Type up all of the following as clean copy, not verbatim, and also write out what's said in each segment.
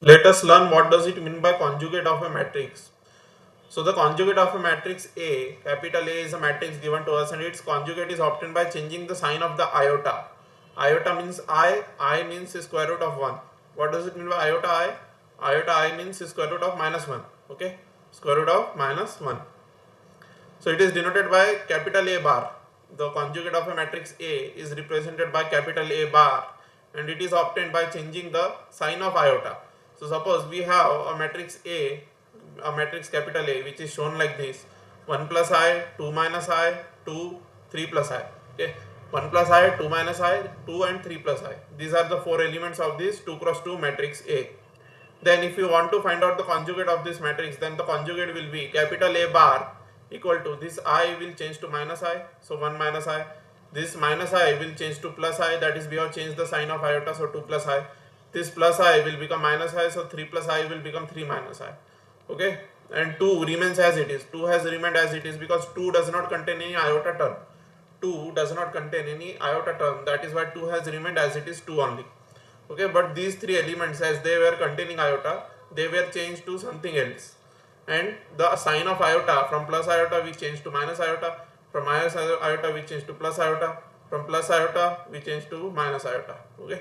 Let us learn what does it mean by conjugate of a matrix. So the conjugate of a matrix A, capital A is a matrix given to us and its conjugate is obtained by changing the sign of the iota. Iota means I means square root of 1. What does it mean by iota I? Iota I means square root of minus 1. Okay, square root of minus 1. So it is denoted by capital A bar. The conjugate of a matrix A is represented by capital A bar and it is obtained by changing the sign of iota. So suppose we have a matrix a matrix capital A which is shown like this: 1 plus I, 2 minus I, 2, 3 plus I. Okay, 1 plus I, 2 minus I, 2 and 3 plus I. These are the four elements of this 2 cross 2 matrix A. Then if you want to find out the conjugate of this matrix, then the conjugate will be capital A bar equal to this I will change to minus I, so 1 minus I. This minus I will change to plus I, that is we have changed the sign of iota, so 2 plus I. This plus I will become minus I, so 3 plus I will become 3 minus I. Okay, and 2 remains as it is. 2 has remained as it is because 2 does not contain any iota term. 2 does not contain any iota term, that is why 2 has remained as it is 2 only. Okay, but these three elements, as they were containing iota, they were changed to something else, and the sign of iota, from plus iota we change to minus iota, from minus iota we change to plus iota, from plus iota we change to minus iota. Okay,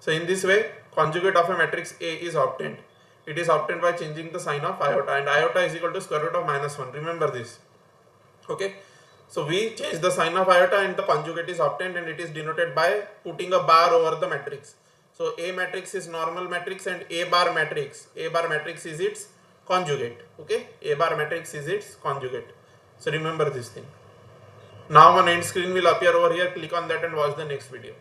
so in this way conjugate of a matrix A is obtained. It is obtained by changing the sign of iota, and iota is equal to square root of minus 1. Remember this. Okay, so we change the sign of iota and the conjugate is obtained, and it is denoted by putting a bar over the matrix. So A matrix is normal matrix and A bar matrix is its conjugate. Okay, A bar matrix is its conjugate. So remember this thing. Now one end screen will appear over here. Click on that and watch the next video.